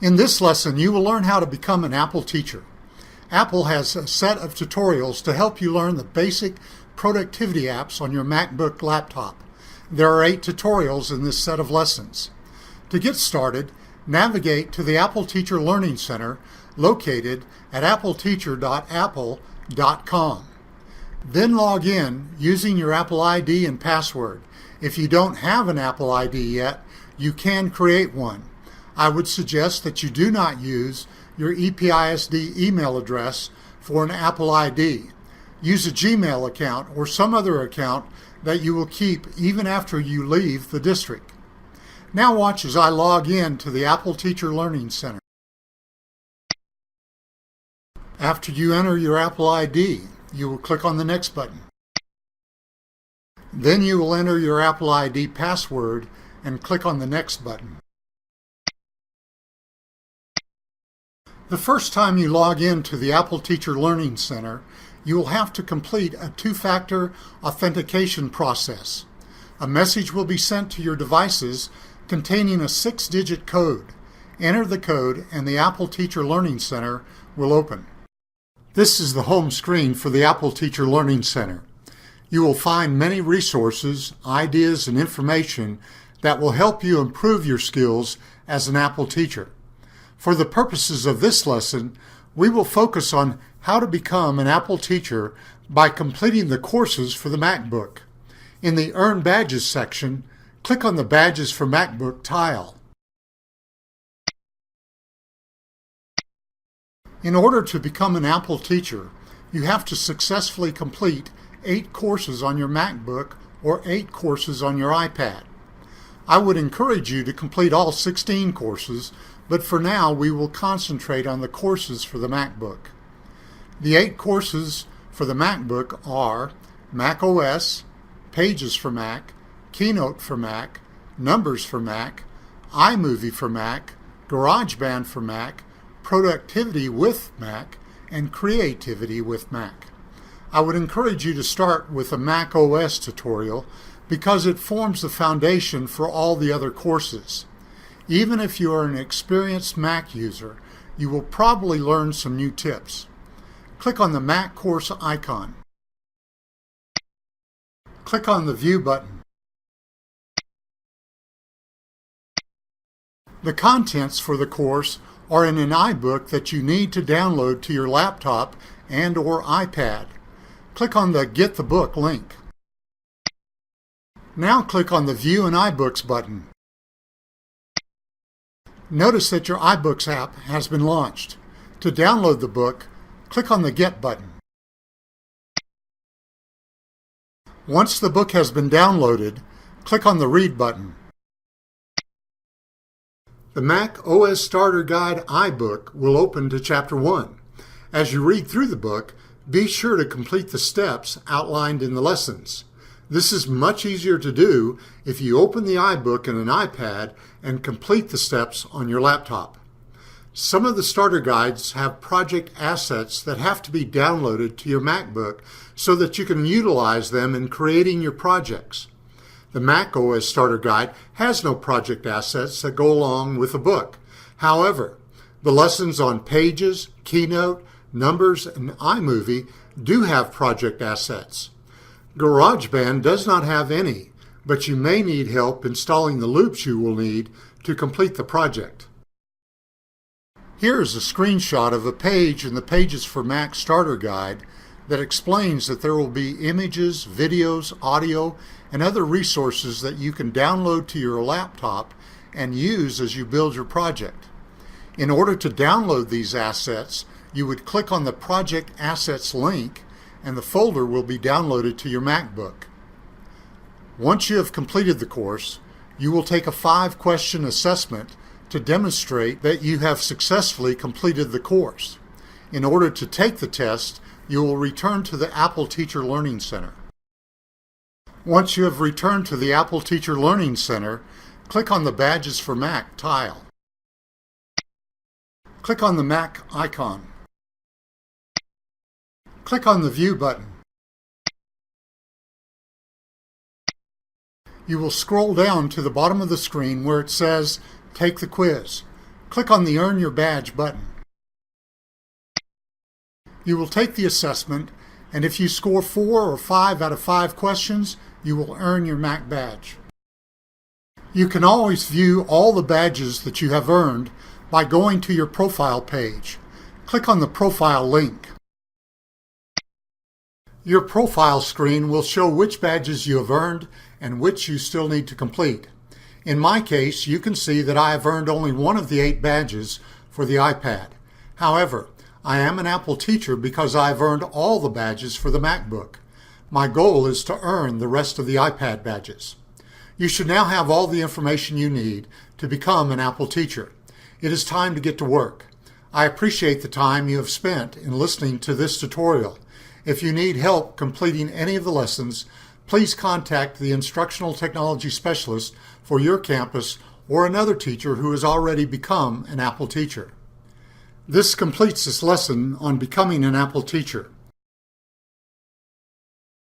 In this lesson, you will learn how to become an Apple teacher. Apple has a set of tutorials to help you learn the basic productivity apps on your MacBook laptop. There are 8 tutorials in this set of lessons. To get started, navigate to the Apple Teacher Learning Center located at appleteacher.apple.com. Then log in using your Apple ID and password. If you don't have an Apple ID yet, you can create one. I would suggest that you do not use your EPISD email address for an Apple ID. Use a Gmail account or some other account that you will keep even after you leave the district. Now watch as I log in to the Apple Teacher Learning Center. After you enter your Apple ID, you will click on the Next button. Then you will enter your Apple ID password and click on the Next button. The first time you log in to the Apple Teacher Learning Center, you will have to complete a 2-factor authentication process. A message will be sent to your devices containing a 6-digit code. Enter the code and the Apple Teacher Learning Center will open. This is the home screen for the Apple Teacher Learning Center. You will find many resources, ideas, and information that will help you improve your skills as an Apple teacher. For the purposes of this lesson, we will focus on how to become an Apple teacher by completing the courses for the MacBook. In the Earn Badges section, click on the Badges for MacBook tile. In order to become an Apple teacher, you have to successfully complete 8 courses on your MacBook or 8 courses on your iPad. I would encourage you to complete all 16 courses, but for now we will concentrate on the courses for the MacBook. The 8 courses for the MacBook are Mac OS, Pages for Mac, Keynote for Mac, Numbers for Mac, iMovie for Mac, GarageBand for Mac, Productivity with Mac, and Creativity with Mac. I would encourage you to start with a Mac OS tutorial because it forms the foundation for all the other courses. Even if you are an experienced Mac user, you will probably learn some new tips. Click on the Mac course icon. Click on the View button. The contents for the course are in an iBook that you need to download to your laptop and/or iPad. Click on the Get the Book link. Now click on the View in iBooks button. Notice that your iBooks app has been launched. To download the book, click on the Get button. Once the book has been downloaded, click on the Read button. The Mac OS Starter Guide iBook will open to Chapter 1. As you read through the book, be sure to complete the steps outlined in the lessons. This is much easier to do if you open the iBook in an iPad and complete the steps on your laptop. Some of the starter guides have project assets that have to be downloaded to your MacBook so that you can utilize them in creating your projects. The Mac OS Starter Guide has no project assets that go along with the book. However, the lessons on Pages, Keynote, Numbers, and iMovie do have project assets. GarageBand does not have any, but you may need help installing the loops you will need to complete the project. Here is a screenshot of a page in the Pages for Mac Starter Guide that explains that there will be images, videos, audio, and other resources that you can download to your laptop and use as you build your project. In order to download these assets, you would click on the Project Assets link and the folder will be downloaded to your MacBook. Once you have completed the course, you will take a 5-question assessment to demonstrate that you have successfully completed the course. In order to take the test, you will return to the Apple Teacher Learning Center. Once you have returned to the Apple Teacher Learning Center, click on the Badges for Mac tile. Click on the Mac icon. Click on the View button. You will scroll down to the bottom of the screen where it says Take the Quiz. click on the Earn Your Badge button. You will take the assessment, and if you score 4 or 5 out of 5 questions, you will earn your MAC badge. You can always view all the badges that you have earned by going to your profile page. Click on the profile link. Your profile screen will show which badges you have earned and which you still need to complete. In my case, you can see that I have earned only one of the 8 badges for the iPad. However, I am an Apple teacher because I have earned all the badges for the MacBook. My goal is to earn the rest of the iPad badges. You should now have all the information you need to become an Apple teacher. It is time to get to work. I appreciate the time you have spent in listening to this tutorial. If you need help completing any of the lessons, please contact the instructional technology specialist for your campus or another teacher who has already become an Apple teacher. This completes this lesson on becoming an Apple teacher.